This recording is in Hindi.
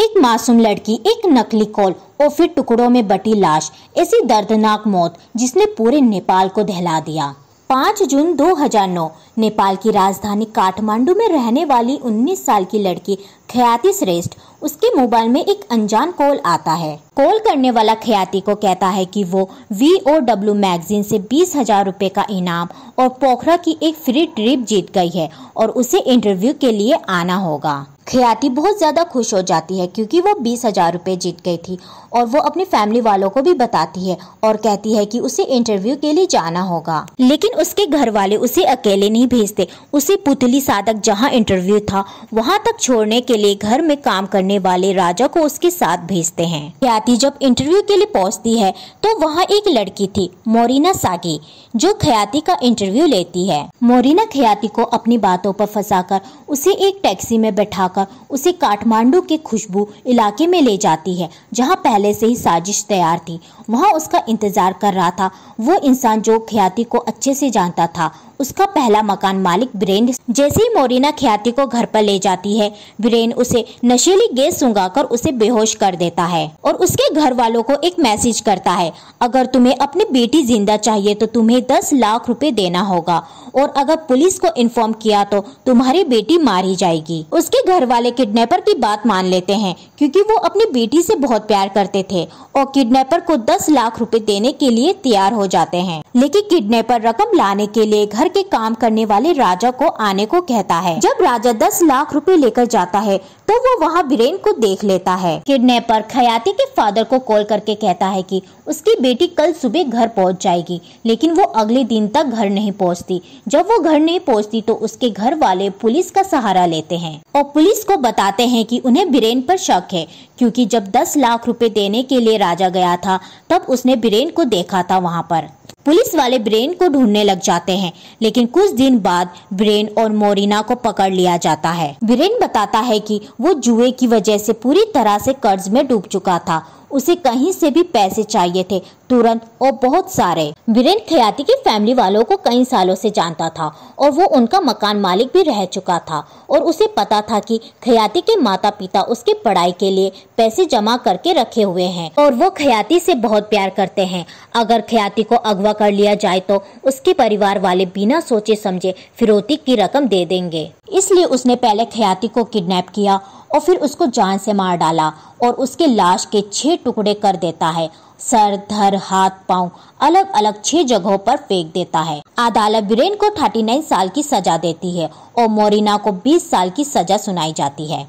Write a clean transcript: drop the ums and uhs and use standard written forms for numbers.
एक मासूम लड़की, एक नकली कॉल और फिर टुकड़ों में बटी लाश, ऐसी दर्दनाक मौत जिसने पूरे नेपाल को दहला दिया। 5 जून 2009 नेपाल की राजधानी काठमांडू में रहने वाली 19 साल की लड़की ख्याति श्रेष्ठ, उसके मोबाइल में एक अनजान कॉल आता है। कॉल करने वाला ख्याति को कहता है कि वो VOW मैगजीन से 20,000 रुपए का इनाम और पोखरा की एक फ्री ट्रिप जीत गई है और उसे इंटरव्यू के लिए आना होगा। ख्याति बहुत ज्यादा खुश हो जाती है क्योंकि वो 20,000 रुपए जीत गई थी और वो अपनी फैमिली वालों को भी बताती है और कहती है कि उसे इंटरव्यू के लिए जाना होगा। लेकिन उसके घर वाले उसे अकेले नहीं भेजते, उसे पुतली साधक जहां इंटरव्यू था वहां तक छोड़ने के लिए घर में काम करने वाले राजा को उसके साथ भेजते हैं। ख्याति जब इंटरव्यू के लिए पहुंचती है तो वहाँ एक लड़की थी, मोरिना सागी, जो ख्याति का इंटरव्यू लेती है। मोरिना ख्याति को अपनी बातों पर फंसाकर उसे एक टैक्सी में बैठाकर उसे काठमांडू के खुशबू इलाके में ले जाती है, जहां पहले से ही साजिश तैयार थी। वहां उसका इंतजार कर रहा था वो इंसान जो ख्याति को अच्छे से जानता था, उसका पहला मकान मालिक बीरेन। जैसे ही मोरिना ख्याति को घर पर ले जाती है, बीरेन उसे नशीली गैस सुंघाकर उसे बेहोश कर देता है और उसके घर वालों को एक मैसेज करता है, अगर तुम्हें अपनी बेटी जिंदा चाहिए तो तुम्हें 10 लाख रुपए देना होगा और अगर पुलिस को इन्फॉर्म किया तो तुम्हारी बेटी मारी जाएगी। उसके घर वाले किडनैपर की बात मान लेते हैं क्योंकि वो अपनी बेटी से बहुत प्यार करते थे और किडनैपर को 10 लाख रुपए देने के लिए तैयार हो जाते हैं। लेकिन किडनैपर रकम लाने के लिए घर के काम करने वाले राजा को आने को कहता है। जब राजा 10 लाख रुपए लेकर जाता है तो वो वहाँ बीरेन को देख लेता है। किडनैपर ख्याति के फादर को कॉल करके कहता है कि उसकी बेटी कल सुबह घर पहुँच जाएगी, लेकिन वो अगले दिन तक घर नहीं पहुँचती। जब वो घर नहीं पहुँचती तो उसके घर वाले पुलिस का सहारा लेते हैं और पुलिस को बताते हैं कि उन्हें बीरेन पर शक है क्योंकि जब 10 लाख रुपए देने के लिए राजा गया था तब उसने बीरेन को देखा था वहाँ पर। पुलिस वाले बीरेन को ढूंढने लग जाते हैं, लेकिन कुछ दिन बाद बीरेन और मोरिना को पकड़ लिया जाता है। बीरेन बताता है कि वो जुए की वजह से पूरी तरह से कर्ज में डूब चुका था, उसे कहीं से भी पैसे चाहिए थे, तुरंत और बहुत सारे। बीरेन ख्याति की फैमिली वालों को कई सालों से जानता था और वो उनका मकान मालिक भी रह चुका था और उसे पता था कि ख्याति के माता पिता उसकी पढ़ाई के लिए पैसे जमा करके रखे हुए हैं और वो ख्याति से बहुत प्यार करते हैं। अगर ख्याति को अगवा कर लिया जाए तो उसके परिवार वाले बिना सोचे समझे फिरौती की रकम दे देंगे। इसलिए उसने पहले ख्याति को किडनैप किया और फिर उसको जान से मार डाला और उसके लाश के 6 टुकड़े कर देता है। सर, धड़, हाथ, पांव अलग अलग 6 जगहों पर फेंक देता है। अदालत बीरेन को 39 साल की सजा देती है और मोरिना को 20 साल की सजा सुनाई जाती है।